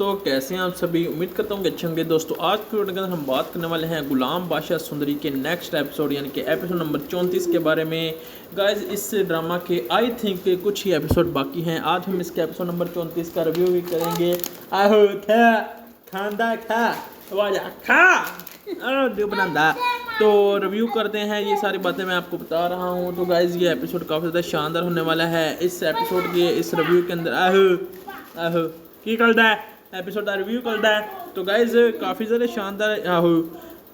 तो कैसे हैं आप सभी। उम्मीद करता हूँ कि अच्छे होंगे। दोस्तों आज की वीडियो के अंदर हम बात करने वाले हैं गुलाम बादशाह सुंदरी के नेक्स्ट एपिसोड यानी कि एपिसोड नंबर 34 के बारे में। गाइस इस ड्रामा के आई थिंक कुछ ही एपिसोड बाकी हैं। आज हम इसके एपिसोड नंबर 34 का रिव्यू भी करेंगे। आहो खा खांदा खा वाजा खा बनांदा तो रिव्यू करते हैं। ये सारी बातें मैं आपको बता रहा हूँ। तो गाइस ये एपिसोड काफ़ी ज़्यादा शानदार होने वाला है। इस एपिसोड के इस रिव्यू के अंदर आहो की करता है एपिसोड का रिव्यू करता है। तो गाइज काफ़ी ज़्यादा शानदार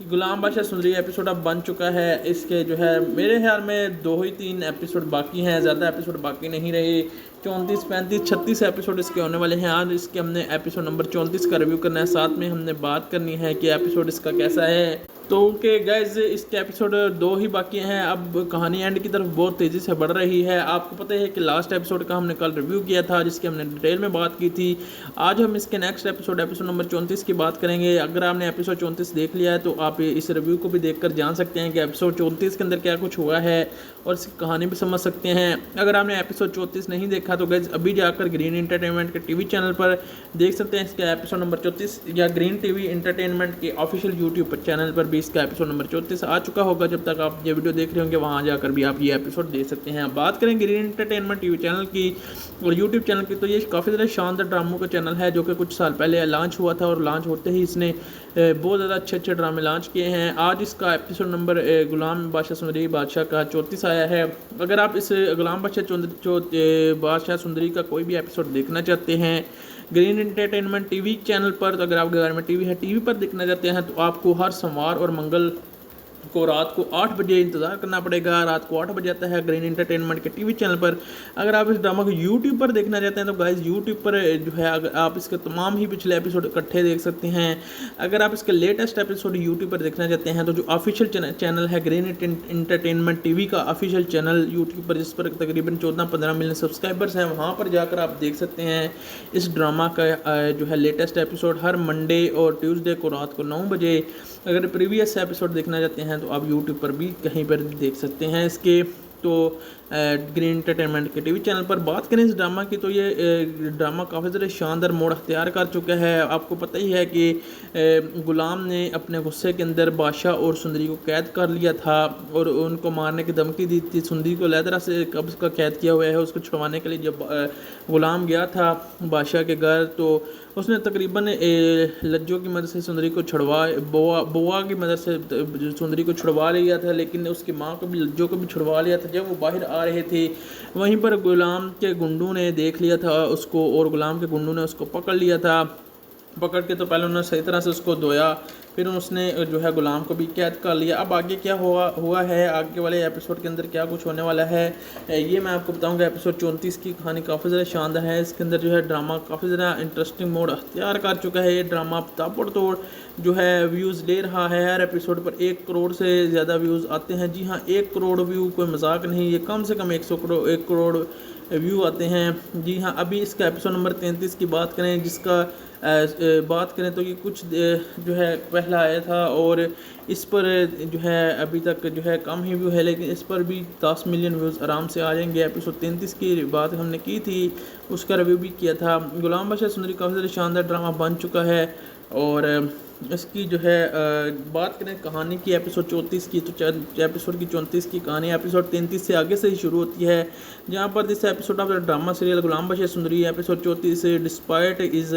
गुलाम बादशाह सुंदरी एपिसोड अब बन चुका है। इसके जो है मेरे ख्याल में 2 ही 3 एपिसोड बाकी हैं, ज़्यादा एपिसोड बाकी नहीं रहे। 34, 35, 36 एपिसोड इसके होने वाले हैं। आज इसके हमने एपिसोड नंबर 34 का रिव्यू करना है। साथ में हमने बात करनी है कि एपिसोड इसका कैसा है। तो के गाइज इसके एपिसोड 2 ही बाकी हैं। अब कहानी एंड की तरफ बहुत तेज़ी से बढ़ रही है। आपको पता है कि लास्ट एपिसोड का हमने कल रिव्यू किया था जिसकी हमने डिटेल में बात की थी। आज हम इसके नेक्स्ट एपिसोड नंबर 34 की बात करेंगे। अगर आपने एपिसोड 34 देख लिया है तो आप इस रिव्यू को भी देखकर जान सकते हैं कि एपिसोड 34 के अंदर क्या कुछ हुआ है और इसकी कहानी भी समझ सकते हैं। अगर आपने एपिसोड 34 नहीं देखा तो गाइज अभी जाकर ग्रीन एंटरटेनमेंट के टीवी चैनल पर देख सकते हैं इसका एपिसोड नंबर 34 या ग्रीन टीवी एंटरटेनमेंट के ऑफिशियल यूट्यूब चैनल पर भी इसका एपिसोड नंबर 34 आ चुका होगा। जब तक आप ये वीडियो देख रहे होंगे वहाँ जाकर भी आप ये एपिसोड देख सकते हैं। बात करें ग्रीन एंटरटेनमेंट टीवी चैनल की और यूट्यूब चैनल की तो ये काफ़ी ज़्यादा शानदार ड्रामों का चैनल है जो कि कुछ साल पहले लॉन्च हुआ था और लॉन्च होते ही इसने बहुत ज़्यादा अच्छे ड्रामे लॉन्च किए हैं। आज इसका एपिसोड नंबर गुलाम बादशाह सुंदरी बादशाह का 34 आया है। अगर आप इस गुलाम बादशाह सुंदरी का कोई भी एपिसोड देखना चाहते हैं ग्रीन एंटरटेनमेंट टीवी चैनल पर, तो अगर आपके घर में टीवी है टीवी पर देखना चाहते हैं तो आपको हर सोमवार और मंगल को रात को 8 बजे इंतज़ार करना पड़ेगा। रात को 8 बजे आता है ग्रीन एंटरटेनमेंट के टीवी चैनल पर। अगर आप इस ड्रामा को यूट्यूब पर देखना चाहते हैं तो गाइज यूट्यूब पर जो है अगर आप इसके तमाम ही पिछले एपिसोड इकट्ठे देख सकते हैं। अगर आप इसके लेटेस्ट एपिसोड यूट्यूब पर देखना चाहते हैं तो जो ऑफिशियल चैनल है ग्रीन एंटरटेनमेंट टीवी का ऑफिशियल चैनल यूट्यूब पर, जिस पर तकरीबन 14-15 मिलियन सब्सक्राइबर्स हैं, वहाँ पर जाकर आप देख सकते हैं इस ड्रामा का जो है लेटेस्ट एपिसोड हर मंडे और ट्यूसडे को रात को 9 बजे। अगर प्रीवियस एपिसोड देखना चाहते हैं तो आप यूट्यूब पर भी कहीं पर देख सकते हैं इसके। तो ग्रीन एंटरटेनमेंट के टीवी चैनल पर बात करें इस ड्रामा की तो ये ड्रामा काफ़ी ज़्यादा शानदार मोड़ अख्तियार कर चुका है। आपको पता ही है कि गुलाम ने अपने गुस्से के अंदर बादशाह और सुंदरी को कैद कर लिया था और उनको मारने की धमकी दी थी। सुंदरी को लहदरा से कब्ज़ का कैद किया हुआ है। उसको छुड़वाने के लिए जब गुलाम गया था बादशाह के घर तो उसने तकरीबन लज्जों की मदद से सुंदरी को बुआ की मदद से सुंदरी को छुड़वा लिया था, लेकिन उसकी माँ को भी लज्जों को भी छुड़वा लिया था। जब वो बाहर आ रहे थे वहीं पर गुलाम के गुंडों ने देख लिया था उसको और गुलाम के गुंडों ने उसको पकड़ लिया था। पकड़ के तो पहले उन्होंने सही तरह से उसको धोया, फिर उसने जो है गुलाम को भी कैद कर लिया। अब आगे क्या हुआ है, आगे वाले एपिसोड के अंदर क्या कुछ होने वाला है ये मैं आपको बताऊंगा। एपिसोड 34 की कहानी काफ़ी ज़्यादा शानदार है। इसके अंदर जो है ड्रामा काफ़ी ज़्यादा इंटरेस्टिंग मोड अख्तियार कर चुका है। ये ड्रामा ताबड़तोड़ जो है व्यूज़ ले रहा है। हर एपिसोड पर 1 करोड़ से ज़्यादा व्यूज़ आते हैं। जी हाँ, 1 करोड़ व्यू कोई मजाक नहीं, ये कम से कम 1 करोड़ व्यू आते हैं। जी हाँ, अभी इसका एपिसोड नंबर 33 की बात करें जिसका बात करें तो ये कुछ जो है पहला आया था और इस पर जो है अभी तक जो है कम ही व्यू है, लेकिन इस पर भी 10 मिलियन व्यूज़ आराम से आ जाएंगे। एपिसोड 33 की बात हमने की थी, उसका रिव्यू भी किया था। गुलाम बादशाह सुंदरी काफ़ी ज़्यादा शानदार ड्रामा बन चुका है और इसकी जो है बात करें कहानी की एपिसोड 34 की तो एपिसोड की 34 की कहानी एपिसोड 33 से आगे से ही शुरू होती है, जहाँ पर this episode of the drama serial Ghulam Badshah Sundari episode 34 despite is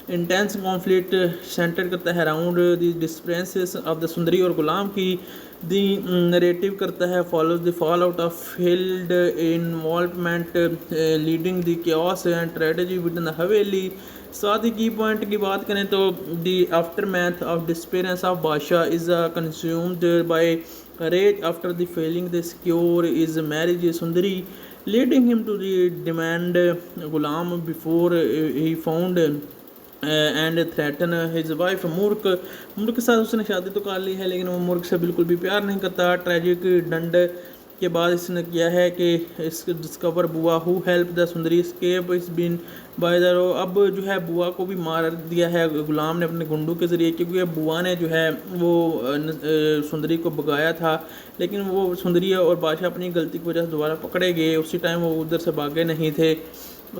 intense conflict centre करता है around the differences of the Sundari और गुलाम की। दी नरेटिव करता है follows the fall out of field involvement leading the chaos and strategy with the haveli. साथ ही की point की बात करें तो the aftermath of disappearance of Badshah is consumed by courage after the failing the secure is marriage Sundari leading him to the demand Ghulam before he found and threaten his wife मुर्क के साथ उसने शादी तो कर ली है लेकिन वो मुर्क से बिल्कुल भी प्यार नहीं करता। ट्रेजिक दंड के बाद इसने किया है कि इसके डिस्कवर बुआ who help the Sundari escape इस बिन बाय द रो। अब जो है बुआ को भी मार दिया है गुलाम ने अपने गुंडों के ज़रिए, क्योंकि बुआ ने जो है वो सुंदरी को भगाया था, लेकिन वो सुंदरी और बादशाह अपनी गलती की वजह से दोबारा पकड़े गए। उसी टाइम वो उधर से भागे नहीं थे।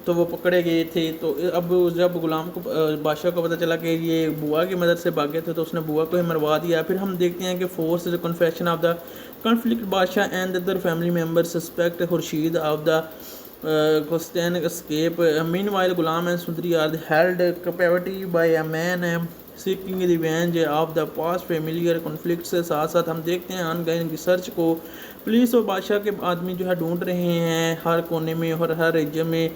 तो वो पकड़े गए थे। तो अब जब गुलाम को बादशाह को पता चला कि ये बुआ की मदद से भागे थे तो उसने बुआ को ही मरवा दिया। फिर हम देखते हैं कि force the confession of the conflict Badshah and other family member suspect Khurshid of the Costain escape. Meanwhile, Ghulam and Sundari are held captivity by a man seeking revenge of the past familiar conflicts। से साथ साथ हम देखते हैं ongoing research को police और बादशाह के आदमी जो है ढूंढ रहे हैं हर कोने में और हर राज्य में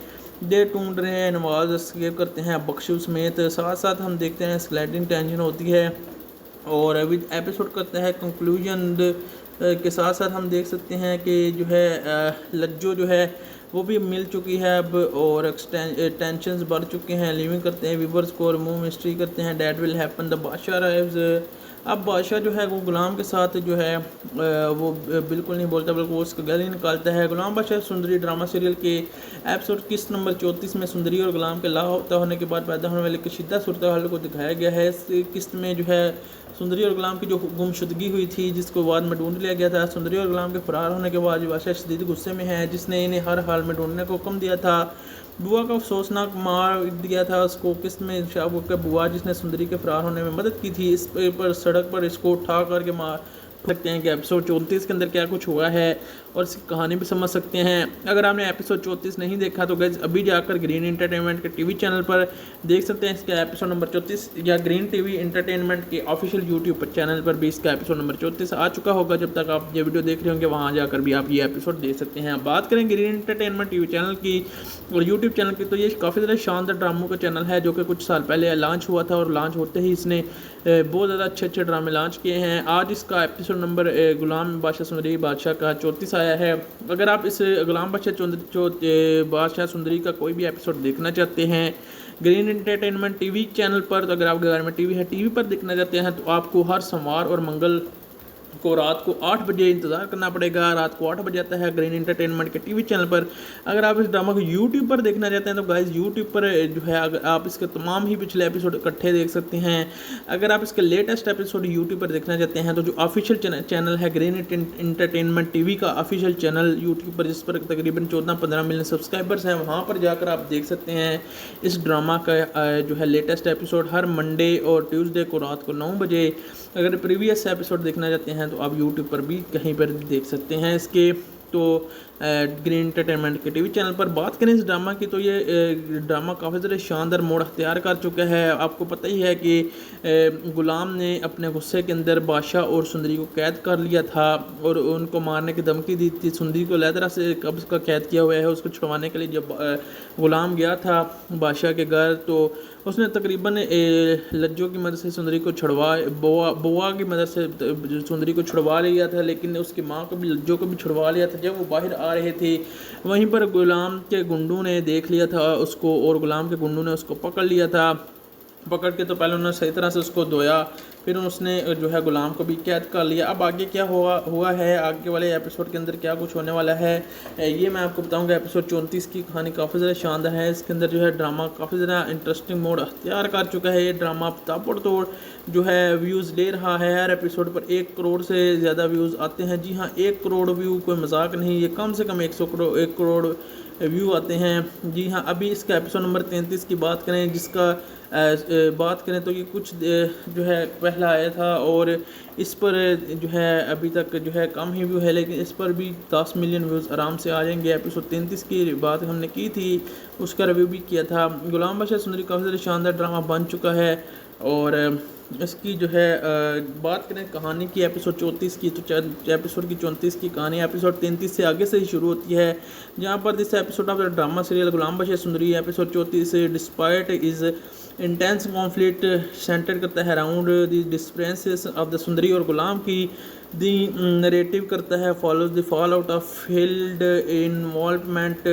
दे ढूंढ रहे हैं। नवाज एस्केप करते हैं बख्शू समेत। साथ साथ हम देखते हैं स्लाइडिंग टेंशन होती है और विद एपिसोड करते हैं कंक्लूजन के साथ साथ हम देख सकते हैं कि जो है लज्जो जो है वो भी मिल चुकी है अब और टेंशन्स बढ़ चुके हैं। लिविंग करते हैं व्यूवर्स को रिमूव मिस्ट्री करते हैं डैट विल हैपन द बादशाह अराइव्स। अब बादशाह जो है वो गुलाम के साथ जो है वो बिल्कुल नहीं बोलता बल्कि वो उसका गले निकालता है। गुलाम बादशाह सुंदरी ड्रामा सीरियल के एपिसोड किस्त नंबर 34 में सुंदरी और गुलाम के लापता होने के बाद पैदा होने वाले कशीदा सूरत हाल को दिखाया गया है। इस किस्त में जो है सुंदरी और गुलाम की जो गुमशुदगी हुई थी जिसको बाद में ढूंढ लिया गया था। सुंदरी और गुलाम के फरार होने के बाद बादशाह शदीद गुस्से में है जिसने इन्हें हर हाल में ढूंढने को हुक्म दिया था। बुआ का अफसोसनाक मार दिया था उसको किस्त में शाहबुब का बुआ जिसने सुंदरी के फरार होने में मदद की थी। इस पर सड़क पर इसको उठा करके मार सकते हैं कि एपिसोड 34 के अंदर क्या कुछ हुआ है और इसकी कहानी भी समझ सकते हैं। अगर आपने एपिसोड 34 नहीं देखा तो गाइस अभी जाकर ग्रीन एंटरटेनमेंट के टीवी चैनल पर देख सकते हैं इसका एपिसोड नंबर 34 या ग्रीन टीवी एंटरटेनमेंट के ऑफिशियल यूट्यूब पर चैनल पर भी इसका एपिसोड नंबर 34 आ चुका होगा। जब तक आप ये वीडियो देख रहे होंगे वहाँ जाकर भी आप ये एपिसोड देख सकते हैं। बात करें ग्रीन एंटरटेनमेंट टीवी चैनल की और यूट्यूब चैनल की तो ये काफ़ी ज़्यादा शानदार ड्रामों का चैनल है जो कि कुछ साल पहले लॉन्च हुआ था और लॉन्च होते ही इसने बहुत ज़्यादा अच्छे ड्रामे लॉन्च किए हैं। आज इसका एपिसोड नंबर गुलाम बादशाह सुंदरी बादशाह का 34 आया है। अगर आप इस गुलाम बादशाह सुंदरी का कोई भी एपिसोड देखना चाहते हैं ग्रीन एंटरटेनमेंट टीवी चैनल पर तो अगर आपके घर में टीवी है टीवी पर देखना चाहते हैं तो आपको हर सोमवार और मंगल को रात को 8 बजे इंतज़ार करना पड़ेगा। रात को 8 बजे आता है ग्रीन एंटरटेनमेंट के टीवी चैनल पर। अगर आप इस ड्रामा को यूट्यूब पर देखना चाहते हैं तो गाइस यूट्यूब पर जो है अगर आप इसके तमाम ही पिछले एपिसोड इकट्ठे देख सकते हैं। अगर आप इसके लेटेस्ट एपिसोड यूट्यूब पर देखना चाहते हैं तो जो ऑफिशियल चैनल है ग्रीन एंटरटेनमेंट टीवी का ऑफिशियल चैनल यूट्यूब पर जिस पर तकरीबन 14-15 मिलियन सब्सक्राइबर्स हैं वहाँ पर जाकर आप देख सकते हैं इस ड्रामा का जो है लेटेस्ट एपिसोड हर मंडे और ट्यूसडे को रात को 9 बजे। अगर प्रीवियस एपिसोड देखना चाहते हैं तो आप यूट्यूब पर भी कहीं पर देख सकते हैं इसके तो ग्रीन एंटरटेनमेंट के टीवी चैनल पर। बात करें इस ड्रामा की तो ये ड्रामा काफ़ी ज़्यादा शानदार मोड़ अख्तियार कर चुका है। आपको पता ही है कि गुलाम ने अपने गुस्से के अंदर बादशाह और सुंदरी को कैद कर लिया था और उनको मारने की धमकी दी थी। सुंदरी को अलग तरह से कब्ज़ का कैद किया हुआ है। उसको छुड़वाने के लिए जब गुलाम गया था बादशाह के घर तो उसने तकरीबन लज्जो की मदद से सुंदरी को बुआ की मदद से सुंदरी को छुड़वा लिया था लेकिन उसकी माँ को भी लज्जो को भी छुड़वा लिया था। जब वो बाहर आ रहे थे वहीं पर गुलाम के गुंडों ने देख लिया था उसको और गुलाम के गुंडों ने उसको पकड़ लिया था। पकड़ के तो पहले उन्होंने सही तरह से उसको धोया फिर उसने जो है गुलाम को भी कैद कर लिया। अब आगे क्या हुआ है आगे वाले एपिसोड के अंदर क्या कुछ होने वाला है ये मैं आपको बताऊंगा। एपिसोड 34 की कहानी काफ़ी ज़्यादा शानदार है। इसके अंदर जो है ड्रामा काफ़ी ज़्यादा इंटरेस्टिंग मोड अख्तियार कर चुका है। ये ड्रामा ताबड़ तोड़ जो है व्यूज़ ले रहा है। हर एपिसोड पर 1 करोड़ से ज़्यादा व्यूज़ आते हैं। जी हाँ 1 करोड़ व्यू कोई मजाक नहीं, ये कम से कम 1 करोड़ व्यू आते हैं। जी हाँ अभी इसका एपिसोड नंबर 33 की बात करें जिसका बात करें तो ये कुछ जो है पहला आया था और इस पर जो है अभी तक जो है कम ही व्यू है लेकिन इस पर भी 10 मिलियन व्यूज़ आराम से आ जाएंगे। एपिसोड 33 की बात हमने की थी उसका रिव्यू भी किया था। गुलाम बादशाह सुंदरी काफ़ी ज़्यादा शानदार ड्रामा बन चुका है और इसकी जो है बात करें कहानी की एपिसोड 34 की तो एपिसोड की 34 की कहानी एपिसोड 33 से आगे से ही शुरू होती है जहाँ पर this episode of the drama serial Ghulam Badshah Sundari episode 34 despite is intense conflict centre करता है around the differences of the Sundari और गुलाम की दी नरेटिव करता है follows the fall out of field involvement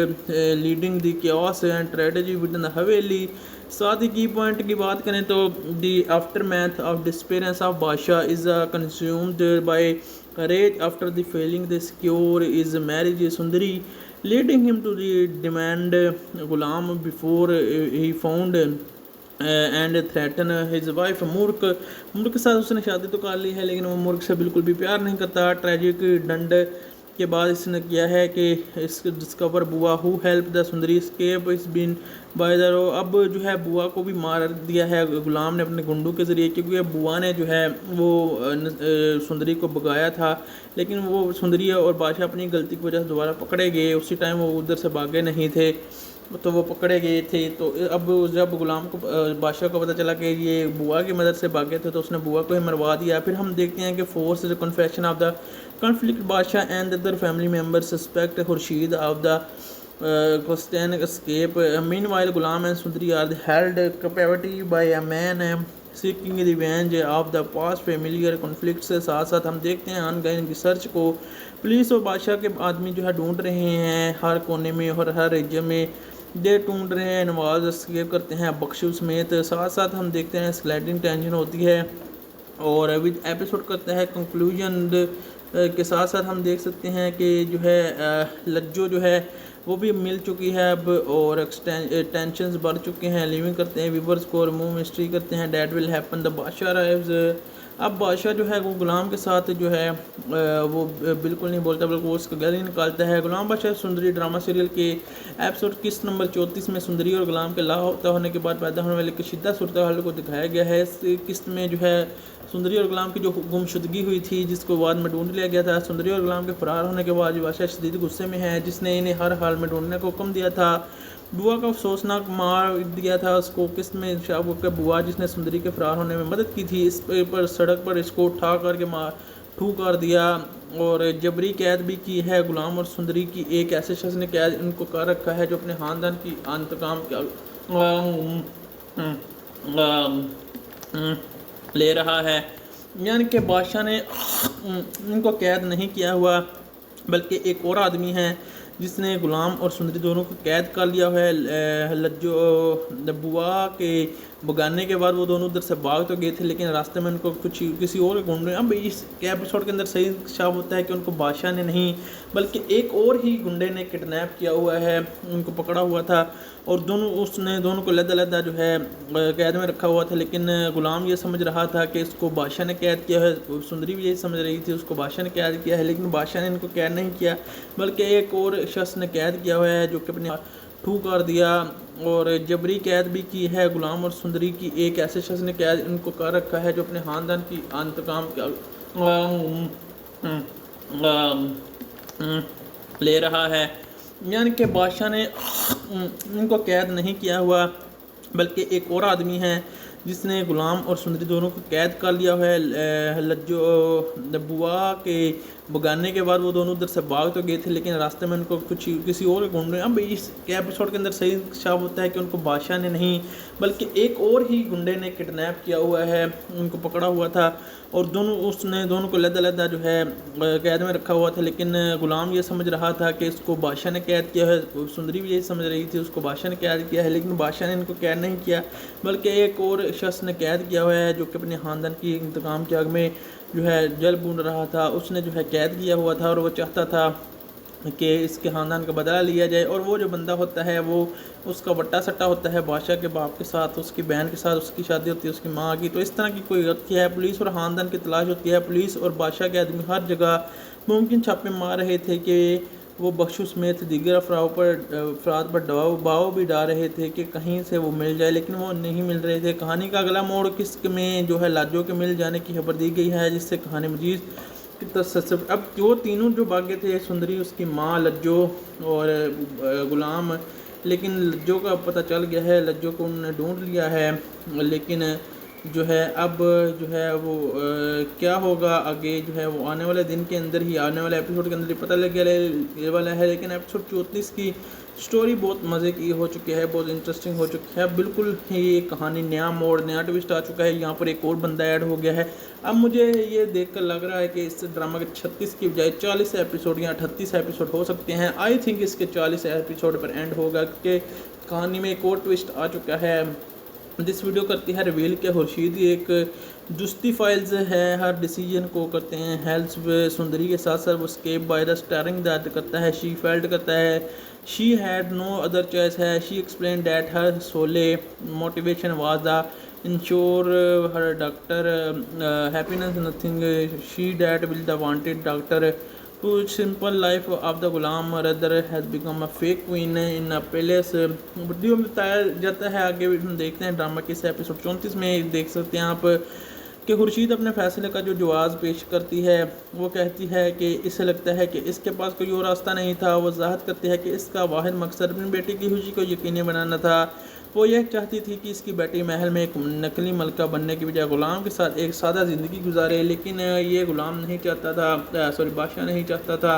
leading the chaos and strategy with in the haveli. साथ ही की point की बात करें तो the aftermath of disappearance of Badshah is consumed by courage after the failing the secure is marriage Sundari leading him to the demand Ghulam before he found and threaten his wife. मूर्ख के साथ उसने शादी तो कर ली है लेकिन वो मूर्ख से बिल्कुल भी प्यार नहीं करता। ट्रेजिक डंड के बाद इसने किया है कि इस डिस्कवर बुआ who help the Sundari escape इस बिन बाय द रो। अब जो है बुआ को भी मार दिया है गुलाम ने अपने गुंडों के ज़रिए, क्योंकि बुआ ने जो है वो सुंदरी को भगाया था, लेकिन वो सुंदरी और बादशाह अपनी गलती की वजह से दोबारा पकड़े गए। उसी टाइम वो उधर से भागे नहीं थे तो वो पकड़े गए थे। तो अब जब गुलाम को बादशाह को पता चला कि ये बुआ की मदद से भागे थे तो उसने बुआ को ही मरवा दिया। फिर हम देखते हैं कि force confession of the conflict Badshah and other family member suspect Khurshid of the question escape. Meanwhile, Ghulam and Sundari are held captivity by a man seeking revenge of the past familiar conflicts. से साथ साथ हम देखते हैं ongoing research को police और बादशाह के आदमी जो है ढूंढ रहे हैं हर कोने में और हर रीजन में दे ढूंढ रहे हैं। नवाज एस्केप करते हैं बख्शू समेत। साथ साथ हम देखते हैं स्लाइडिंग टेंशन होती है और विद एपिसोड करते हैं कंक्लूजन के साथ साथ हम देख सकते हैं कि जो है लज्जो जो है वो भी मिल चुकी है अब और टेंशन्स बढ़ चुके हैं। लिविंग करते हैं व्यूवर्स को रिमूव मिस्ट्री करते हैं डैट विल हैपन द बादशाह अराइव्स। अब बादशाह जो है वो गुलाम के साथ जो है वो बिल्कुल नहीं बोलता बल्कि वो उसका गले निकालता है। गुलाम बादशाह सुंदरी ड्रामा सीरियल के एपिसोड किस्त नंबर 34 में सुंदरी और गुलाम के लापता होने के बाद पैदा होने वाले कशीदा सूरत हाल को दिखाया गया है। इस किस्त में जो है सुंदरी और गुलाम की जो गुमशुदगी हुई थी जिसको बाद में ढूंढ लिया गया था। सुंदरी और गुलाम के फरार होने के बाद बादशाह शदीद गुस्से में है जिसने इन्हें हर हाल में ढूंढने को हुक्म दिया था। बुआ का अफसोसनाक मार दिया था उसको किस्त में शाहबूब के बुआ जिसने सुंदरी के फरार होने में मदद की थी। इस पर सड़क पर इसको उठा करके ठू कर दिया और जबरी कैद भी की है। गुलाम और सुंदरी की एक ऐसे शख्स ने कैद इनको कर रखा है जो अपने ख़ानदान की इंतकाम ले रहा है। यानी कि बादशाह ने इनको कैद नहीं किया हुआ बल्कि एक और आदमी है जिसने गुलाम और सुंदरी दोनों को कैद कर लिया हुआ है। लज्जो बुआ के भगाने के बाद वो दोनों उधर से भाग तो गए थे लेकिन रास्ते में उनको कुछ किसी और ढूंढ रहे हैं। अब इस एपिसोड के अंदर सही साफ होता है कि उनको बादशाह ने नहीं बल्कि एक और ही गुंडे ने किडनैप किया हुआ है, उनको पकड़ा हुआ था और उसने दोनों को लदा जो है कैद में रखा हुआ था। लेकिन गुलाम ये समझ रहा था कि इसको बादशाह ने कैद किया है, सुंदरी भी यही समझ रही थी उसको बादशाह ने कैद किया है, लेकिन बादशाह ने इनको कैद नहीं किया बल्कि एक और शख्स ने कैद किया हुआ है जो कि अपने ठू कर दिया और जबरी कैद भी की है। गुलाम और सुंदरी की एक ऐसे शख्स ने कैद इनको कर रखा है जो अपने ख़ानदान की इंतकाम ले रहा है। यानी कि बादशाह ने इनको कैद नहीं किया हुआ बल्कि एक और आदमी है जिसने गुलाम और सुंदरी दोनों को कैद कर लिया हुआ है। लज्जो बुआ के भगाने के बाद वो दोनों उधर से भाग तो गए थे लेकिन रास्ते में उनको कुछ किसी और ढूंढ रहे हैं। अब इस एपिसोड के अंदर सही साफ होता है कि उनको बादशाह ने नहीं बल्कि एक और ही गुंडे ने किडनैप किया हुआ है, उनको पकड़ा हुआ था और उसने दोनों को लदा जो है कैद में रखा हुआ था। लेकिन गुलाम ये समझ रहा था कि इसको बादशाह ने कैद किया है, सुंदरी भी यही समझ रही थी उसको बादशाह ने कैद किया है, लेकिन बादशाह ने इनको कैद नहीं किया बल्कि एक और शख्स ने कैद किया हुआ है जो कि अपने ख़ानदान की इंतकाम की आग में जो है जल बूंद रहा था। उसने जो है कैद किया हुआ था और वो चाहता था कि इसके ख़ानदान का बदला लिया जाए और वो जो बंदा होता है वो उसका वट्टा सट्टा होता है बादशाह के बाप के साथ, उसकी बहन के साथ उसकी शादी होती है उसकी माँ की। तो इस तरह की कोई गलती है, पुलिस और ख़ानदान की तलाश होती है। पुलिस और बादशाह के आदमी हर जगह मुमकिन छापे मार रहे थे कि वो बख्शू समेत दीगर अफराद पर दबाव भी डाल रहे थे कि कहीं से वो मिल जाए, लेकिन वो नहीं मिल रहे थे। कहानी का अगला मोड़ किस्त में जो है लाजो के मिल जाने की खबर दी गई है जिससे कहानी मजीद की तसव्वुर। अब जो तीनों जो भागे थे सुंदरी, उसकी माँ, लज्जो और गुलाम, लेकिन लज्जो का पता चल गया है, लज्जो को उन्होंने ढूंढ लिया है। लेकिन जो है अब जो है वो क्या होगा आगे जो है वो आने वाले दिन के अंदर ही, आने वाले एपिसोड के अंदर ही पता लगे वाला है। लेकिन एपिसोड 34 की स्टोरी बहुत मज़े की हो चुकी है, बहुत इंटरेस्टिंग हो चुकी है। बिल्कुल ही कहानी नया मोड़, नया ट्विस्ट आ चुका है। यहाँ पर एक और बंदा ऐड हो गया है। अब मुझे ये देखकर लग रहा है कि इस ड्रामा के 36 की बजाय 40 एपिसोड या 38 एपिसोड हो सकते हैं। आई थिंक इसके 40 एपिसोड पर एंड होगा क्योंकि कहानी में एक और ट्विस्ट आ चुका है। दिस वीडियो करती है रिवील के खुर्शीद एक जुस्ती फाइल्स है, हर डिसीजन को करते हैं हेल्प सुंदरी के साथ साथ वो escape by the starring that करता है। शी फेल्ट करता है she had no other choice है। She explain that her sole motivation was the ensure her doctor happiness nothing she that will the wanted doctor simple life of the Ghulam rather has become a fake queen in a palace. Video में बताया जाता है, आगे भी हम देखते हैं drama के इस एपिसोड 34 में देख सकते हैं आप कि खुर्शीद अपने फ़ैसले का जो जवाज़ पेश करती है, वो कहती है कि इसे लगता है कि इसके पास कोई और रास्ता नहीं था। वो वज़ाहत करती है कि इसका वाहिद मकसद अपनी बेटी की खुशी को यकीनी बनाना था। वो यह चाहती थी कि इसकी बेटी महल में एक नकली मलका बनने की बजाय ग़ुलाम के साथ एक सादा ज़िंदगी गुजारे, लेकिन ये ग़ुलाम नहीं चाहता था, बादशाह नहीं चाहता था।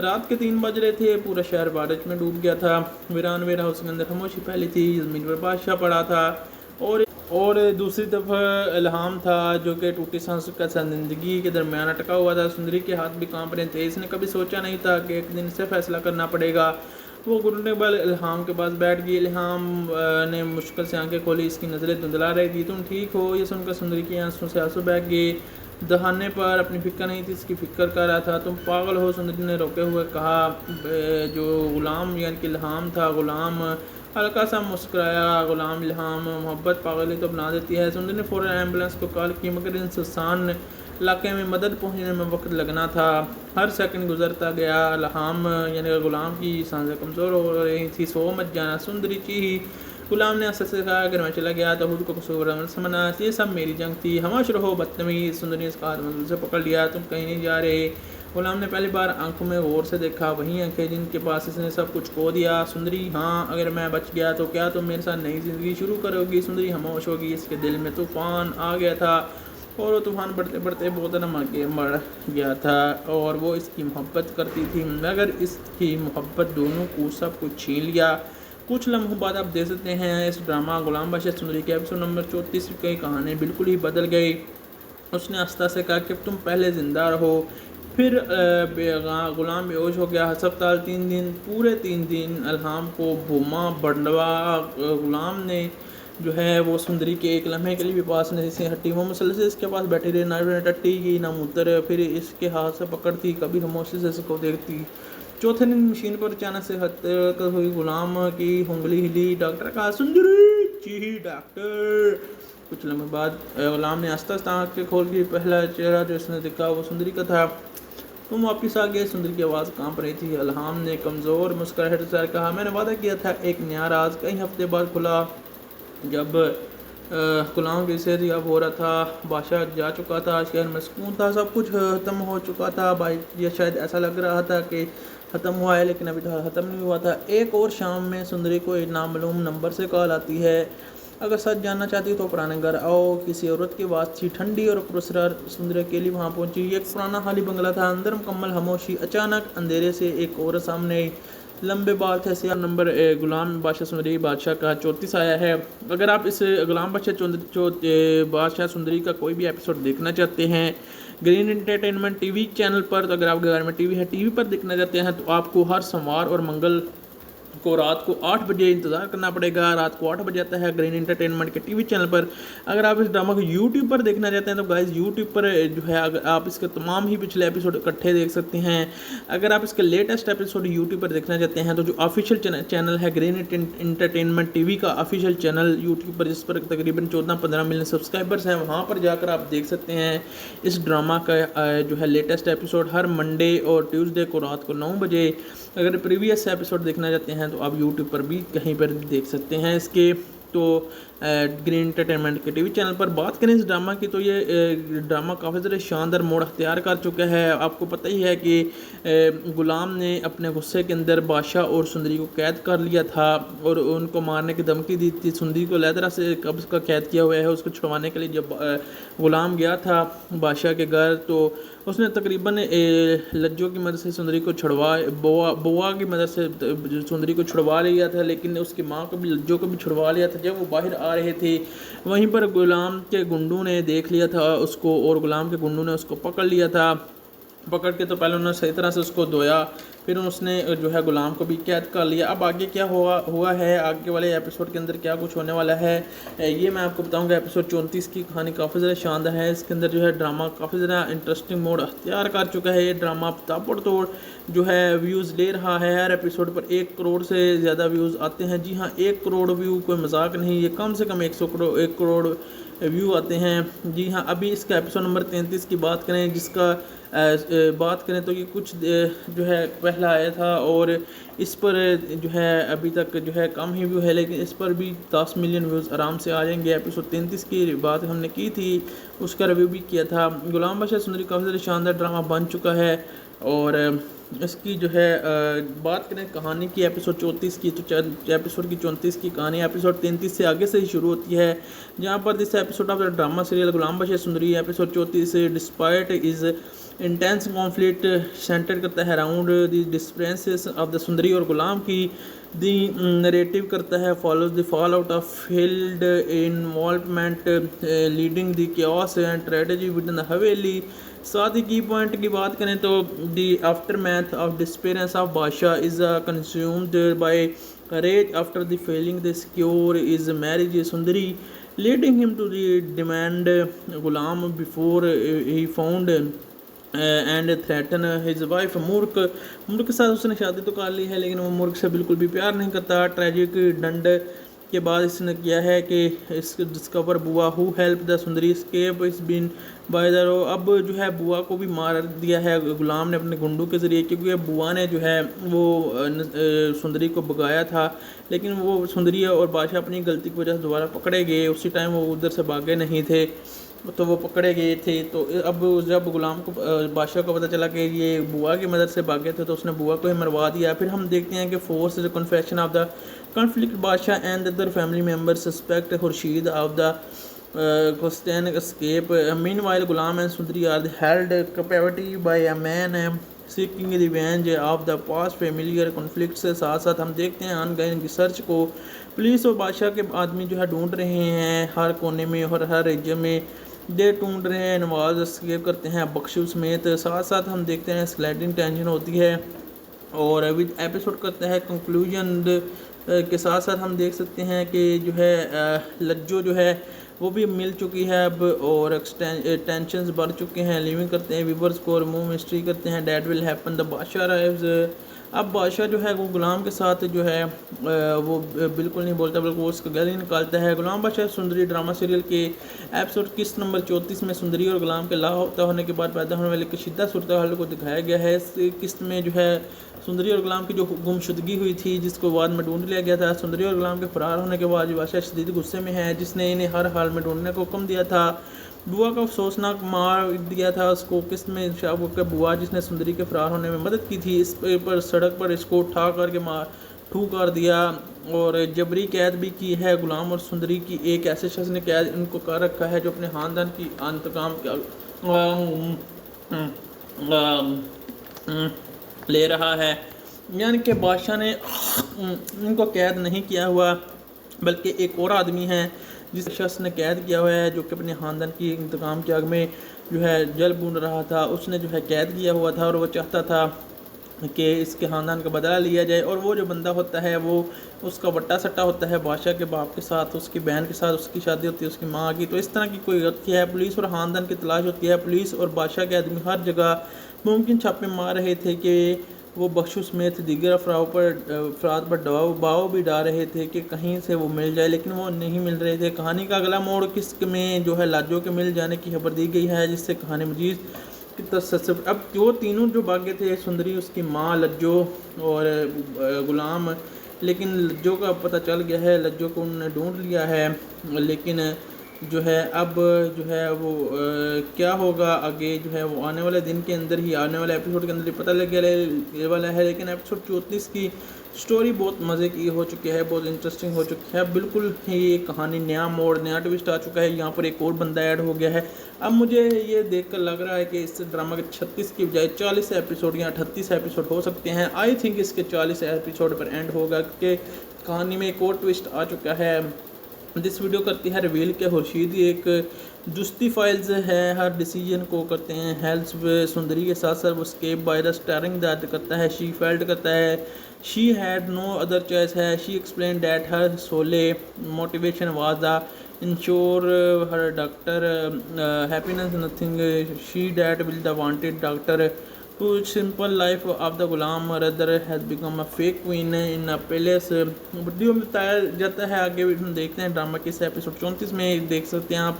रात के 3 बज रहे थे, पूरा शहर बारिश में डूब गया था। वीरान वेरा उसके अंदर खामोशी फैली थी, ज़मीन पर बादशाह पड़ा था और दूसरी तरफ इल्हाम था जो कि टूटी सांसों के साथ ज़िंदगी के दरमियान अटका हुआ था। सुंदरी के हाथ भी कांप रहे थे। इसने कभी सोचा नहीं था कि एक दिन इसे फैसला करना पड़ेगा। वो घुटने बल इल्हाम के पास बैठ गई। इल्हाम ने मुश्किल से आंखें खोली, इसकी नज़रें धुंधला रही थी। तुम ठीक हो? ये सुनकर सुंदरी की आंसू से आंसू बह गए। दहाने पर अपनी फ़िक्र नहीं थी, इसकी फ़िक्र कर रहा था। तुम पागल हो? सुंदरी ने रोके हुए कहा। जो ग़ुलाम यानी कि इल्हाम था, ग़ुलाम हल्का सा मुस्कुराया। ग़ुलाम इल्हाम, मोहब्बत पागली तो बना देती है। सुंदरी ने फ़ौरन एम्बुलेंस को कॉल की, मगर इन सुनसान इलाके में मदद पहुंचने में वक्त लगना था। हर सेकंड गुजरता गया। इल्हाम यानी ग़ुलाम की सांसें कमज़ोर हो रही थी। सो मत जाना सुंदरी चीही। ग़ुलाम ने असर से कहा, अगर मैं चला गया तो खुद को कसूर समझना, ये सब मेरी जंग थी। हमाश रहो बदतमीज़। सुंदरी ने इसका हाथ मंजिल से पकड़ लिया। तुम कहीं नहीं जा रहे। ग़ुलाम ने पहली बार आंखों में गौर से देखा, वही आंखें जिनके पास इसने सब कुछ खो दिया। सुंदरी, हाँ, अगर मैं बच गया तो क्या तुम मेरे साथ नई ज़िंदगी शुरू करोगी? सुंदरी खामोश होगी। इसके दिल में तूफ़ान आ गया था और वो तूफ़ान बढ़ते बढ़ते बहुत न मर गया था। और वो इसकी मोहब्बत करती थी, मगर इसकी मोहब्बत दोनों को सब कुछ छीन लिया। कुछ लम्हों बाद आप देख सकते हैं इस ड्रामा ग़ुलाम बादशाह सुंदरी के एपिसोड नंबर 34 की कहानी बिल्कुल ही बदल गई। उसने आस्था से कहा कि तुम पहले ज़िंदा रहो। फिर ग़ुलाम बेहोश हो गया। अस्पताल 3 दिन, पूरे 3 दिन इल्हाम को भूमा बंडवा। ग़ुलाम ने जो है वो सुंदरी के एक लम्हे के लिए भी पास नहीं से हटी। वो मुसलसल इसके पास बैठी रही, ना टट्टी की ना मूत्र। फिर इसके हाथ से पकड़ती, कभी खामोशी से इसको देखती। चौथे दिन मशीन पर अचानक से हरकत हुई। ग़ुलाम की उंगली हिली। डॉक्टर कहा, सुंदरी चीही डॉक्टर। कुछ लम्हे बाद ग़ुलाम ने आस्ता आस्ता आँखें खोल के पहला चेहरा जो उसने देखा वो सुंदरी का था। तुम वापस आ गए। सुंदरी की आवाज़ कांप रही थी। इल्हाम ने कमज़ोर मुस्कुराहट से कहा, मैंने वादा किया था एक नया राज कई हफ्ते बाद खुला। जब ग़ुलाम की सेहत याब हो रहा था, बादशाह जा चुका था, शहर में सुकून था, सब कुछ ख़त्म हो चुका था। या शायद ऐसा लग रहा था कि ख़त्म हुआ है, लेकिन अभी तक ख़त्म नहीं हुआ था। एक और शाम में सुंदरी को एक नामालूम नंबर से कॉल आती है। अगर सच जानना चाहती तो पुराने घर आओ। किसी औरत की आवाज़ थी, ठंडी और पुरस्कार। सुंदरी अकेली वहाँ पहुँची। एक पुराना खाली बंगला था, अंदर मुकम्मल खामोशी। अचानक अंधेरे से एक औरत सामने आई। लंबे बाल थे, सियाह नंबर। ग़ुलाम बादशाह सुंदरी बादशाह का 34 आया है। अगर आप इस ग़ुलाम बादशाह सुंदरी का कोई भी एपिसोड देखना चाहते हैं ग्रीन एंटरटेनमेंट टीवी चैनल पर, तो अगर आपके घर में टीवी है, टीवी पर देखना चाहते हैं तो आपको हर सोमवार और मंगल को रात को 8 बजे इंतज़ार करना पड़ेगा। रात को 8 बजे आता है ग्रीन एंटरटेनमेंट के टीवी चैनल पर। अगर आप इस ड्रामा को यूट्यूब पर देखना चाहते हैं तो गाइस यूट्यूब पर जो है अगर आप इसके तमाम ही पिछले एपिसोड इकट्ठे देख सकते हैं। अगर आप इसके लेटेस्ट एपिसोड यूट्यूब पर देखना चाहते हैं तो जो ऑफिशियल चैनल है ग्रीन एंटरटेनमेंट टीवी का ऑफिशियल चैनल यूट्यूब पर, जिस पर तकरीबन 14-15 मिलियन सब्सक्राइबर्स हैं, वहाँ पर जाकर आप देख सकते हैं इस ड्रामा का जो है लेटेस्ट एपिसोड हर मंडे और ट्यूसडे को रात को 9 बजे। अगर प्रीवियस एपिसोड देखना चाहते हैं तो आप यूट्यूब पर भी कहीं पर देख सकते हैं इसके। तो ग्रीन एंटरटेनमेंट के टीवी चैनल पर बात करें इस ड्रामा की, तो ये ड्रामा काफ़ी ज़्यादा शानदार मोड़ अख्तियार कर चुका है। आपको पता ही है कि ग़ुलाम ने अपने गुस्से के अंदर बादशाह और सुंदरी को कैद कर लिया था और उनको मारने की धमकी दी थी। सुंदरी को अलग तरह से कब्ज़ का कैद किया हुआ है। उसको छुड़वाने के लिए जब ग़ुलाम गया था बादशाह के घर, तो उसने तकरीबन लज्जों की मदद से सुंदरी को बुआ की मदद से सुंदरी को छुड़वा लिया था, लेकिन उसकी माँ को भी लज्जों को भी छुड़वा लिया था। जब वो बाहर आ रहे थे वहीं पर ग़ुलाम के गुंडों ने देख लिया था उसको और ग़ुलाम के गुंडों ने उसको पकड़ लिया था। पकड़ के तो पहले उन्होंने सही तरह से उसको धोया, फिर उसने जो है ग़ुलाम को भी कैद कर लिया। अब आगे क्या हुआ है, आगे वाले एपिसोड के अंदर क्या कुछ होने वाला है, ये मैं आपको बताऊंगा। एपिसोड 34 की कहानी काफ़ी ज़्यादा शानदार है। इसके अंदर जो है ड्रामा काफ़ी ज़्यादा इंटरेस्टिंग मोड अख्तियार कर चुका है। ये ड्रामा ताबड़ तोड़ जो है व्यूज़ ले रहा है। हर एपिसोड पर 1 करोड़ से ज़्यादा व्यूज़ आते हैं। जी हाँ, 1 करोड़ व्यू कोई मजाक नहीं, ये कम से कम 1 करोड़ व्यू आते हैं। जी हाँ, अभी इसका एपिसोड नंबर 33 की बात करें, जिसका बात करें तो ये कुछ जो है पहला आया था और इस पर जो है अभी तक जो है कम ही व्यू है, लेकिन इस पर भी 10 मिलियन व्यूज़ आराम से आ जाएंगे। एपिसोड 33 की बात हमने की थी, उसका रिव्यू भी किया था। गुलाम बादशाह सुंदरी काफ़ी ज़्यादा शानदार ड्रामा बन चुका है और इसकी जो है बात करें कहानी की एपिसोड 34 की, तो एपिसोड की 34 की कहानी एपिसोड 33 से आगे से ही शुरू होती है, जहाँ पर this episode of the drama serial Ghulam Badshah Sundari episode 34 despite is intense conflict centre करता है around the differences of the Sundari और गुलाम की। दी नरेटिव करता है follows the fall out of field involvement leading the chaos and strategy with in the haveli. साथ ही की point की बात करें तो the aftermath of disappearance of Badshah is consumed by courage after the failing the secure is marriage Sundari leading him to the demand Ghulam before he found and threaten his wife मुर्क। मुर्क के साथ उसने शादी तो कर ली है, लेकिन वो मुर्क से बिल्कुल भी प्यार नहीं करता। ट्रेजिक डंड के बाद इसने किया है कि इस डिस्कवर बुआ who help the Sundari escape इस बिन बाय द रो। अब जो है बुआ को भी मार दिया है गुलाम ने अपने गुंडों के ज़रिए, क्योंकि बुआ ने जो है वो सुंदरी को भगाया था, लेकिन वो सुंदरी और बादशाह अपनी गलती की वजह से दोबारा पकड़े गए। उसी टाइम वो उधर से भागे नहीं थे तो वो पकड़े गए थे। तो अब जब गुलाम को बादशाह को पता चला कि ये बुआ की मदद से भागे थे, तो उसने बुआ को ही मरवा दिया। फिर हम देखते हैं कि force confession of the conflict Badshah and other family member suspect Khurshid of the question escape. Meanwhile, Ghulam and Sundari are held captivity by a man seeking revenge of the past familiar conflicts. से साथ साथ हम देखते हैं ongoing research को police और बादशाह के आदमी जो है ढूंढ रहे हैं हर कोने में और हर राज्य में। दे ढूंढ रहे हैं, नवाज एस्केप करते हैं बख्शू समेत। साथ साथ हम देखते हैं स्लाइडिंग टेंशन होती है और विद एपिसोड करते हैं कंक्लूजन के साथ साथ हम देख सकते हैं कि जो है लज्जो जो है वो भी मिल चुकी है अब और टेंशन्स बढ़ चुके हैं। लिविंग करते हैं व्यूवर्स को रिमूव मिस्ट्री करते हैं डैट विल हैपन द बादशाह अराइव्स। अब बादशाह जो है वो गुलाम के साथ जो है वो बिल्कुल नहीं बोलता, बल्कि वो उसका गले निकालता है। गुलाम बादशाह सुंदरी ड्रामा सीरियल के एपिसोड किस्त नंबर 34 में सुंदरी और गुलाम के लापता होने के बाद पैदा होने वाले कशीदा सूरत हाल को दिखाया गया है। इस किस्त में जो है सुंदरी और गुलाम की जो गुमशुदगी हुई थी, जिसको बाद में ढूंढ लिया गया था। सुंदरी और गुलाम के फरार होने के बाद बादशाह शदीद गुस्से में है, जिसने इन्हें हर हाल में ढूंढने को हुक्म दिया था। बुआ का अफसोसनाक मार दिया था उसको किस्त में शाहबूब का बुआ, जिसने सुंदरी के फरार होने में मदद की थी। इस पर सड़क पर इसको उठा करके ठू कर दिया और जबरी कैद भी की है। गुलाम और सुंदरी की एक ऐसे शख्स ने कैद इनको कर रखा है जो अपने ख़ानदान की इंतकाम ले रहा है। यानी कि बादशाह ने इनको कैद नहीं किया हुआ, बल्कि एक और आदमी है जिस शख्स ने कैद किया हुआ है, जो कि अपने ख़ानदान की इंतकाम की आग में जो है जल बूंद रहा था। उसने जो है कैद किया हुआ था और वो चाहता था कि इसके ख़ानदान का बदला लिया जाए। और वो जो बंदा होता है वो उसका वट्टा सट्टा होता है बादशाह के बाप के साथ, उसकी बहन के साथ उसकी शादी होती है, उसकी माँ की। तो इस तरह की कोई गलती है, पुलिस और ख़ानदान की तलाश होती है। पुलिस और बादशाह के आदमी हर जगह मुमकिन छापे मार रहे थे कि वो बख्शू समेत दीगर अफराद पर दबाव भी डाल रहे थे कि कहीं से वो मिल जाए, लेकिन वो नहीं मिल रहे थे। कहानी का अगला मोड़ किस्त में जो है लाजो के मिल जाने की खबर दी गई है, जिससे कहानी मजीद की तसव्वुर। अब जो तीनों जो भागे थे, सुंदरी, उसकी माँ, लज्जो और गुलाम, लेकिन लज्जो का पता चल गया है, लज्जो को उन्होंने ढूंढ लिया है। लेकिन जो है अब जो है वो क्या होगा आगे, जो है वो आने वाले दिन के अंदर ही, आने वाले एपिसोड के अंदर ही पता लग वाला है। लेकिन एपिसोड 34 की स्टोरी बहुत मज़े की हो चुकी है, बहुत इंटरेस्टिंग हो चुकी है। बिल्कुल ही कहानी नया मोड़, नया ट्विस्ट आ चुका है। यहाँ पर एक और बंदा ऐड हो गया है। अब मुझे ये देखकर लग रहा है कि इस ड्रामा के 36 की बजाय 40 एपिसोड या 38 एपिसोड हो सकते हैं। आई थिंक इसके 40 एपिसोड पर एंड होगा, क्योंकि कहानी में एक और ट्विस्ट आ चुका है। दिस वीडियो करती है रिवील के खुर्शीद एक जुस्ती फाइल्स है, हर डिसीजन को करते हैं हेल्प्स सुंदरी के साथ साथ वो escape by the starring that करता है। शी फेल्ट करता है she had no other choice है। She explain that her sole motivation was the ensure her doctor happiness nothing she that will the wanted doctor कुछ simple life of the Ghulam rather has become a fake queen in a palace. Video में बताया जाता है, आगे भी हम देखते हैं ड्रामा के इस एपिसोड 34 में देख सकते हैं आप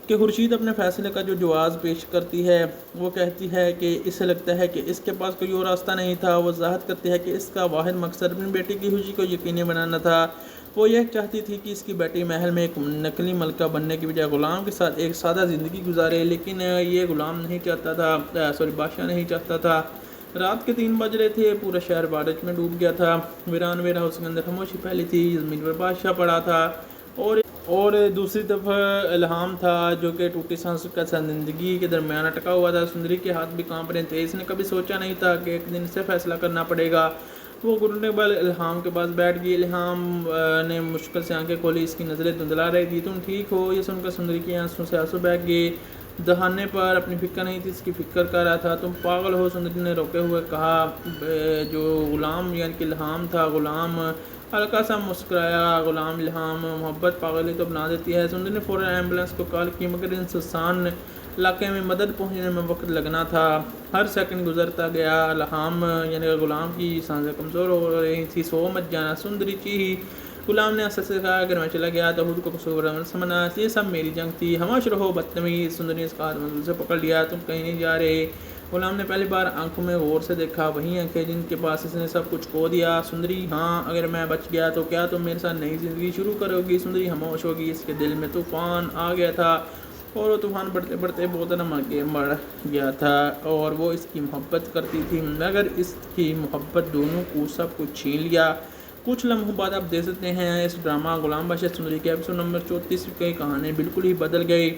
कि खुर्शीद अपने फैसले का जो जवाब पेश करती है, वो कहती है कि इसे लगता है कि इसके पास कोई और रास्ता नहीं था। वो ज़ाहिर करती है कि इसका वाहिद मकसद अपनी बेटी की खुशी को यकीनी बनाना था। वो यह चाहती थी कि इसकी बेटी महल में एक नकली मलका बनने की बजाय गुलाम के साथ एक सादा ज़िंदगी गुजारे, लेकिन ये गुलाम नहीं चाहता था, बादशाह नहीं चाहता था। रात के 3 बज रहे थे, पूरा शहर बारिश में डूब गया था। वीरान वेयर हाउस के अंदर खामोशी फैली थी, ज़मीन पर बादशाह पड़ा था और दूसरी तरफ इल्हाम था जो कि टूटी सांसों के साथ ज़िंदगी के दरमियान अटका हुआ था। सुंदरी के हाथ भी कांप रहे थे। इसने कभी सोचा नहीं था कि एक दिन इसे फैसला करना पड़ेगा। वो घुटने बल इल्हाम के पास बैठ गई। इल्हाम ने मुश्किल से आंखें खोली, इसकी नज़रें धुंधला रही थी। तुम ठीक हो? ये सुनकर सुंदरी की आंसू से आंसू बह गए। दहाने पर अपनी फिक्र नहीं थी, इसकी फिक्र कर रहा था। तुम पागल हो? सुंदरी ने रोके हुए कहा। जो गुलाम यानी कि इल्हाम था, गुलाम हल्का सा मुस्कुराया। गुलाम इल्हाम, मोहब्बत पागली तो बना देती है। सुंदरी ने फ़ौरन एम्बुलेंस को कॉल की, मगर इन सुनसान इलाके में मदद पहुंचने में वक्त लगना था। हर सेकंड गुजरता गया। इल्हाम यानी गुलाम की सांसें कमज़ोर हो रही थी। सो मत जाना, सुंदरी चीही। गुलाम ने असर से कहा, अगर मैं चला गया तो खुद को कसूर समझना, ये सब मेरी जंग थी। खामोश रहो बदतमीज़। सुंदरी ने इसका हाथ मजबूर से पकड़ लिया। तुम कहीं नहीं जा रहे। गुलाम ने पहली बार आंखों में गौर से देखा, वही आंखें जिनके पास इसने सब कुछ खो दिया। सुंदरी, हाँ, अगर मैं बच गया तो क्या तुम मेरे साथ नई ज़िंदगी शुरू करोगी? सुंदरी खामोश होगी। इसके दिल में तूफ़ान आ गया था और वो तूफ़ान बढ़ते बढ़ते बहुत आगे बढ़ गया था और वो इसकी मोहब्बत करती थी, मगर इसकी मोहब्बत दोनों को सब कुछ छीन लिया। कुछ लम्हों बाद आप देख सकते हैं इस ड्रामा गुलाम बादशाह सुंदरी के एपिसोड नंबर 34 की कहानी बिल्कुल ही बदल गई।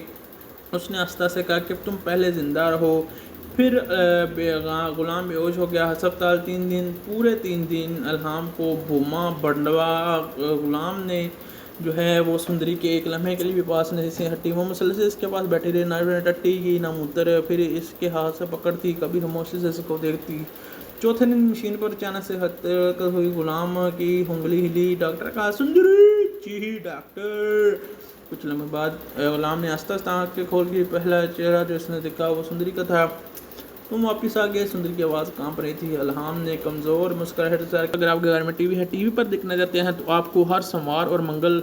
उसने आस्था से कहा कि तुम पहले ज़िंदा रहो। फिर गुलाम बेहोश हो गया। अस्पताल 3 दिन, पूरे 3 दिन इल्हाम को भूमा बंडवा। गुलाम ने जो है वो सुंदरी के एक लम्हे के लिए भी पास नहीं से हटी। वो मुसलसल इसके पास बैठी रही, ना टट्टी की ना मूत्र। फिर इसके हाथ से पकड़ती, कभी खामोशी से इसको देखती। चौथे दिन मशीन पर अचानक से हरकत हुई। गुलाम की उंगली हिली। डॉक्टर कहा, सुंदरी जी डॉक्टर। कुछ लम्हे बाद गुलाम ने आस्ता आस्ता आँखें खोल के पहला चेहरा जो इसने देखा वो सुंदरी का था। तुम वापस आ गए। सुंदरी की आवाज़ कांप रही थी। इल्हाम ने कमज़ोर मुस्कुराहट से, अगर आपके घर में टीवी है, टीवी पर देखना चाहते हैं तो आपको हर सोमवार और मंगल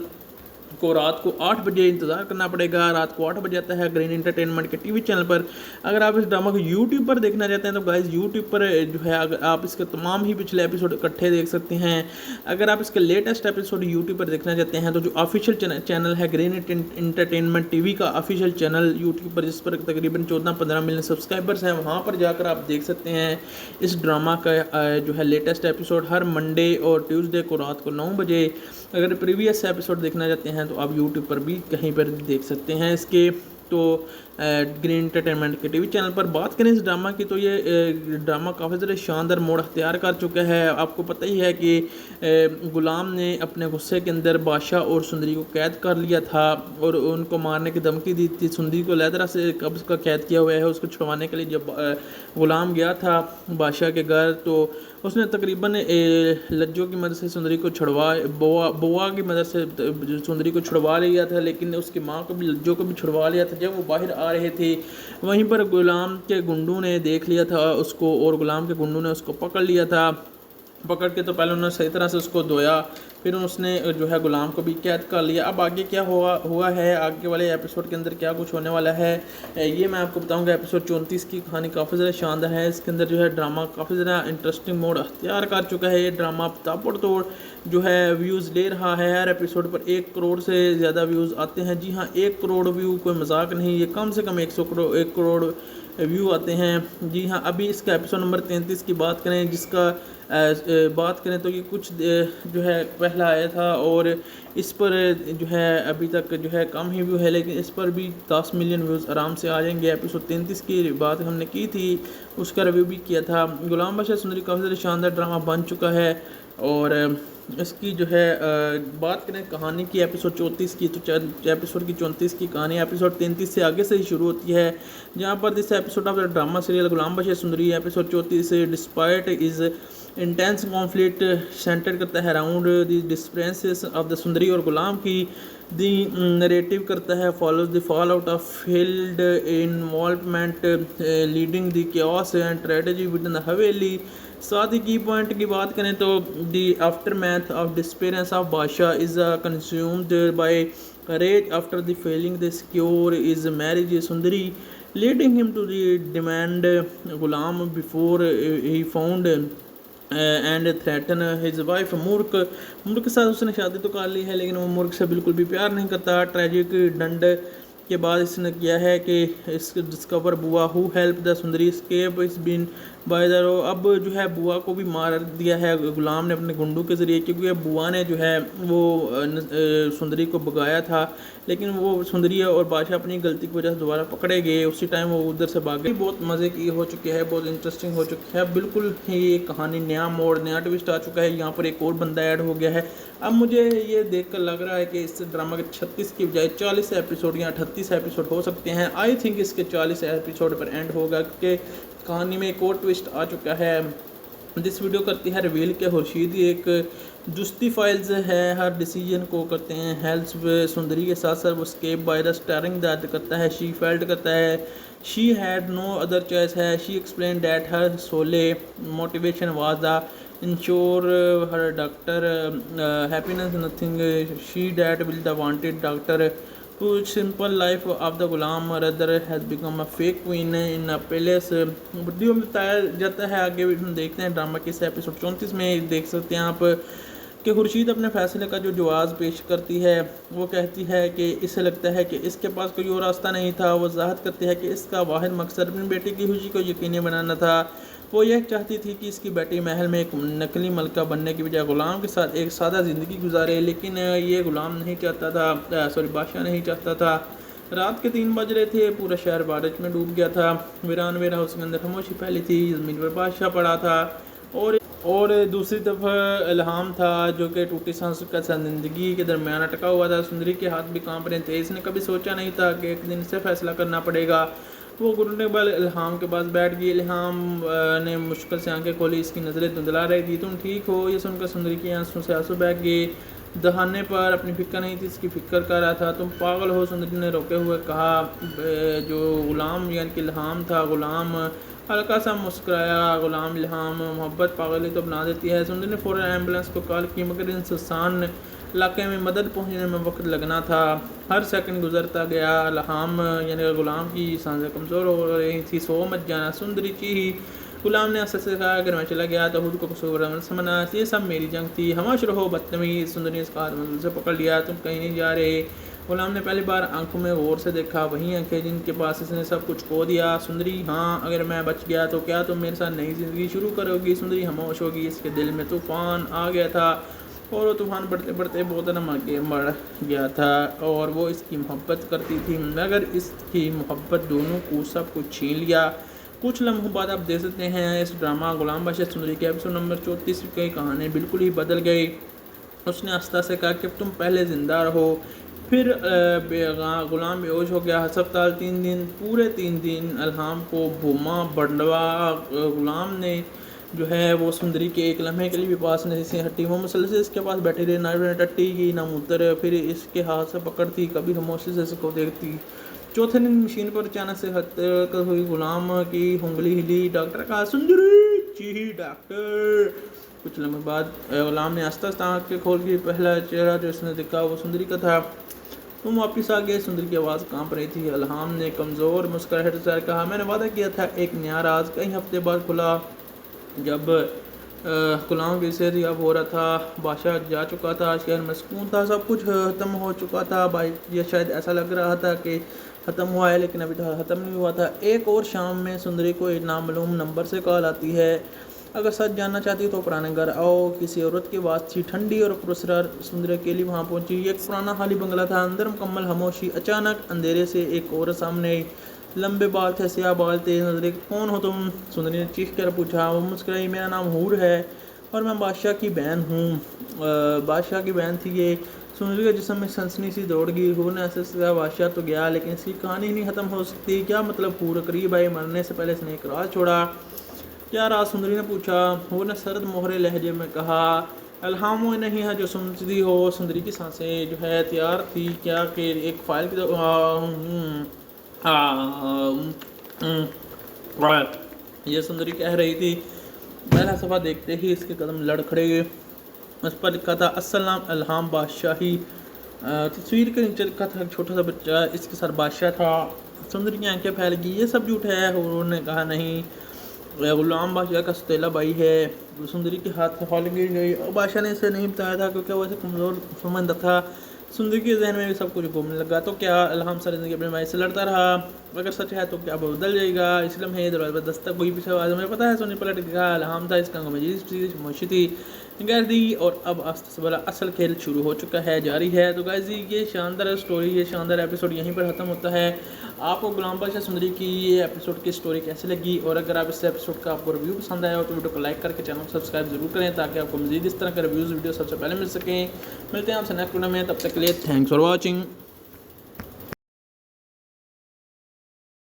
को रात को 8 बजे इंतज़ार करना पड़ेगा। रात को 8 बजे आता है ग्रीन एंटरटेनमेंट के टीवी चैनल पर। अगर आप इस ड्रामा को यूट्यूब पर देखना चाहते हैं तो गाइस यूट्यूब पर जो है अगर आप इसके तमाम ही पिछले एपिसोड इकट्ठे देख सकते हैं। अगर आप इसके लेटेस्ट एपिसोड यूट्यूब पर देखना चाहते हैं तो जो ऑफिशियल चैनल है ग्रीन एंटरटेनमेंट टीवी का ऑफिशियल चैनल यूट्यूब पर, जिस पर तकरीबन 14-15 मिलियन सब्सक्राइबर्स हैं, वहाँ पर जाकर आप देख सकते हैं इस ड्रामा का जो है लेटेस्ट एपिसोड हर मंडे और ट्यूसडे को रात को 9 बजे। अगर प्रीवियस एपिसोड देखना चाहते हैं तो आप यूट्यूब पर भी कहीं पर देख सकते हैं इसके। तो ग्रीन एंटरटेनमेंट के टीवी चैनल पर बात करें इस ड्रामा की तो ये ड्रामा काफ़ी ज़्यादा शानदार मोड़ अख्तियार कर चुका है। आपको पता ही है कि गुलाम ने अपने गुस्से के अंदर बादशाह और सुंदरी को कैद कर लिया था और उनको मारने की धमकी दी थी। सुंदरी को अलग तरह से कब्ज़ का कैद किया हुआ है। उसको छुड़वाने के लिए जब गुलाम गया था बादशाह के घर तो उसने तकरीबन लज्जों की मदद से सुंदरी को बुआ की मदद से सुंदरी को छुड़वा लिया था, लेकिन उसकी माँ को भी लज्जों को भी छुड़वा लिया था। जब वो बाहर आ रहे थे वहीं पर गुलाम के गुंडों ने देख लिया था उसको और गुलाम के गुंडों ने उसको पकड़ लिया था। पकड़ के तो पहले उन्होंने सही तरह से उसको धोया, फिर उसने जो है गुलाम को भी कैद कर लिया। अब आगे क्या हुआ है, आगे वाले एपिसोड के अंदर क्या कुछ होने वाला है, ये मैं आपको बताऊंगा। एपिसोड 34 की कहानी काफ़ी ज़्यादा शानदार है। इसके अंदर जो है ड्रामा काफ़ी ज़्यादा इंटरेस्टिंग मोड अख्तियार कर चुका है। ये ड्रामा ताबड़ तोड़ जो है व्यूज़ ले रहा है। हर एपिसोड पर 1 करोड़ से ज़्यादा व्यूज़ आते हैं। जी हाँ, 1 करोड़ व्यू कोई मजाक नहीं, ये कम से कम 1 करोड़ व्यू आते हैं। जी हाँ, अभी इसका एपिसोड नंबर 33 की बात करें, जिसका बात करें तो ये कुछ जो है पहला आया था और इस पर जो है अभी तक जो है कम ही व्यू है, लेकिन इस पर भी 10 मिलियन व्यूज़ आराम से आ जाएंगे। एपिसोड 33 की बात हमने की थी, उसका रिव्यू भी किया था। गुलाम बादशाह सुंदरी काफ़ी ज़्यादा शानदार ड्रामा बन चुका है और इसकी जो है बात करें कहानी की एपिसोड 34 की, तो एपिसोड की 34 की कहानी एपिसोड 33 से आगे से ही शुरू होती है, जहाँ पर this episode of the drama serial Ghulam Badshah Sundari episode 34 से despite is intense conflict centre करता है around the differences of the Sundari और गुलाम की दी नरेटिव करता है follows the fall out of field involvement leading the chaos and tragedy with the haveli. साथ ही की पॉइंट की बात करें तो the aftermath of disappearance of Badshah is consumed by rage after the failing the secure is marriage Sundari, leading him to the demand Ghulam before he found and threaten his wife मूर्ख। मूर्ख के साथ उसने शादी तो कर ली है लेकिन वो मूर्ख से बिल्कुल भी प्यार नहीं करता। ट्रेजिक दंड के बाद इसने किया है कि इसके डिस्कवर बुआ who help the Sundari escape इस बिन बाय द रो। अब जो है बुआ को भी मार दिया है गुलाम ने अपने गुंडू के ज़रिए, क्योंकि बुआ ने जो है वो सुंदरी को भगाया था, लेकिन वो सुंदरी और बादशाह अपनी गलती की वजह से दोबारा पकड़े गए। उसी टाइम वो उधर से भागे। बहुत मज़े की हो चुकी है, बहुत इंटरेस्टिंग हो चुकी है, बिल्कुल ही कहानी नया मोड़ नया ट्विस्ट आ चुका है। यहाँ पर एक और बंदा ऐड हो गया है। अब मुझे ये देखकर लग रहा है कि इस ड्रामा के 36 की बजाय 40 एपिसोड या 38 एपिसोड हो सकते हैं। आई थिंक इसके 40 एपिसोड पर एंड होगा, क्योंकि कहानी में एक और ट्विस्ट आ चुका है। दिस वीडियो करती है रिवील के खुर्शीद एक जस्टिफाइल्स है, हर डिसीजन को करते हैं हेल्प सुंदरी के साथ साथ वो escape by the starring that करता है। शी फेल्ट करता है she had no other choice है। She explain that her sole motivation was the ensure her doctor happiness nothing she that will the wanted doctor to simple life of the Ghulam rather has become a fake queen in a palace. Video में बताया जाता है, आगे हम देखते हैं drama के इस एपिसोड 34 में देख सकते हैं आप कि खुर्शीद अपने फैसले का जो जवाब पेश करती है वो कहती है कि इसे लगता है कि इसके पास कोई और रास्ता नहीं था। वो वजाहत करती है कि इसका वाहिद मकसद अपनी बेटी की खुशी को यकीनी बनाना था। वो यह चाहती थी कि इसकी बेटी महल में एक नकली मलका बनने की बजाय गुलाम के साथ एक सादा ज़िंदगी गुजारे, लेकिन ये गुलाम नहीं चाहता था, बादशाह नहीं चाहता था। रात के 3 बज रहे थे, पूरा शहर बारिश में डूब गया था, वीरान वेरा उसके अंदर खामोशी फैली थी, ज़मीन पर बादशाह पड़ा था और दूसरी तरफ इल्हाम था जो कि टूटी सांसों के साथ ज़िंदगी के दरमियान अटका हुआ था। सुंदरी के हाथ भी कांप रहे थे। इसने कभी सोचा नहीं था कि एक दिन इसे फैसला करना पड़ेगा। वो घुटने बल इल्हाम के पास बैठ गई। इल्हाम ने मुश्किल से आंखें खोली, इसकी नज़रें धुंधला रही थी। तुम ठीक हो? ये सुनकर सुंदरी की आंसू से आंसू बह गए। दहाने पर अपनी फिक्र नहीं थी, इसकी फिक्र कर रहा था। तुम पागल हो, सुंदरी ने रोके हुए कहा। जो गुलाम यानी कि इल्हाम था, गुलाम हल्का सा मुस्कुराया। गुलाम इल्हाम मोहब्बत पागली तो बना देती है। सुंदरी ने फ़ौरन एम्बुलेंस को कॉल की, मगर इन सुनसान इलाके में मदद पहुंचने में वक्त लगना था। हर सेकंड गुजरता गया। इल्हाम यानी गुलाम की सांसें कमज़ोर हो रही थी। सो मत जाना सुंदरी की। गुलाम ने असर से कहा, अगर मैं चला गया तो खुद को कसूर समझना, ये सब मेरी जंग थी। हमाश रहो बदतमीज़। सुंदरी ने इसका हाथ मंजिल से पकड़ लिया। तुम कहीं नहीं जा रहे। गुलाम ने पहली बार आंखों में गौर से देखा, वही आंखें जिनके पास इसने सब कुछ खो दिया। सुंदरी, हाँ अगर मैं बच गया तो क्या तुम मेरे साथ नई ज़िंदगी शुरू करोगी? सुंदरी खामोश होगी। इसके दिल में तूफ़ान आ गया था और वो तूफ़ान बढ़ते बढ़ते बहुत न मर गया था और वो इसकी मोहब्बत करती थी, मगर इसकी मोहब्बत दोनों को सब कुछ छीन लिया। कुछ लम्हों बाद आप देख सकते हैं इस ड्रामा गुलाम बादशाह सुंदरी के एपिसोड नंबर 34 की कहानी बिल्कुल ही बदल गई। उसने आस्था से कहा कि तुम पहले ज़िंदा रहो। फिर गुलाम बेहोश हो गया। अस्पताल 3 दिन, पूरे 3 दिन इल्हाम को भूमा बंडवा। गुलाम ने जो है वो सुंदरी के एक लम्हे के लिए भी पास नहीं से हटी। वो मुसलसल इसके पास बैठी रही, ना टट्टी की ना मूत्र। फिर इसके हाथ से पकड़ती, कभी खामोशी से इसको देखती। चौथे दिन मशीन पर अचानक से हद हुई। गुलाम की उंगली हिली। डॉक्टर कहा, सुंदरी जी डॉक्टर। कुछ लम्हे बाद गुलाम ने आस्ता आस्ता आँखें खोल के पहला चेहरा जो इसने देखा वो सुंदरी का था। तुम वापस आ गए। सुंदरी की आवाज़ कांप रही थी। इल्हाम ने कमज़ोर मुस्कुराहट से कहा, मैंने वादा किया था एक नया राज कई हफ्ते बाद खुला। जब गुलाम की सेहत याब हो रहा था, बादशाह जा चुका था, शहर में सुकून था, सब कुछ ख़त्म हो चुका था। भाई ये शायद ऐसा लग रहा था कि ख़त्म हुआ है, लेकिन अभी तक ख़त्म नहीं हुआ था। एक और शाम में सुंदरी को एक नामालूम नंबर से कॉल आती है। अगर सच जानना चाहती तो पुराने घर आओ। किसी औरत की आवाज़ थी, ठंडी और पुरस्कार। सुंदरी अकेली वहाँ पहुँची। एक पुराना खाली बंगला था, अंदर मुकम्मल खामोशी। अचानक अंधेरे से एक औरत सामने आई। लंबे बाल थे, स्याह बाल थे, नजरे। कौन हो तुम? सुंदरी ने चीख कर पूछा। वो मुस्कुराई, मेरा नाम हूर है और मैं बादशाह की बहन हूँ। बादशाह की बहन थी ये। सुंदरी के जिस्म में सनसनी सी दौड़ गई। हूर ने ऐसे कहा, बादशाह तो गया लेकिन इसकी कहानी नहीं ख़त्म हो सकती। क्या मतलब? हूर करीब आई, मरने से पहले इसने एक राज छोड़ा। क्या राज? सुंदरी ने पूछा। हूर ने सर्द मोहरे लहजे में कहा, इल्हाम वो नहीं है जो सुनती हो सुंदरी की सांसें जो है तैयार थी क्या कि एक फाइल की ये सुंदरी कह रही थी। पहला सफ़ा देखते ही इसके कदम लड़खड़े गए। उस पर लिखा था अस्सलाम इल्हाम बादशाही। तस्वीर के नीचे लिखा था छोटा सा बच्चा, इसके साथ बादशाह था। सुंदरी की आंखें फैल गई, ये सब झूठ है। उन्होंने कहा नहीं, गुलाम बादशाह का सतीला भाई है। सुंदरी के हाथ से हॉल गिर गई और बादशाह ने इसे नहीं बताया था क्योंकि वो इसे कमज़ोर समझता था। सुंदरी के जहन में भी सब कुछ घूमने लगा। तो क्या इल्हाम सारी ज़िंदगी अपने भाई से लड़ता रहा? अगर सच है तो क्या बदल जाएगा? इस लम्हे दरवाजे पर दस्तक हुई, पीछे आवाज़ हमें पता है। सोनी पलट दिखा, इल्हाम था। इसका खामोशी थी गैर दी और अब आस्ते से वाला असल खेल शुरू हो चुका है, जारी है। तो गाइस ये शानदार स्टोरी, ये शानदार एपिसोड यहीं पर ख़त्म होता है। आपको गुलाम बादशाह सुंदरी की ये एपिसोड की स्टोरी कैसी लगी? और अगर आप इस एपिसोड का आपको रिव्यू पसंद आया हो तो वीडियो को लाइक करके चैनल को सब्सक्राइब जरूर करें ताकि आपको मज़ीद इस तरह के रिव्यूज़ वीडियो सबसे पहले मिल सकें। मिलते हैं आपसे नेक्स्ट वीडियो में, तब तक के लिए थैंक्स फॉर वॉचिंग।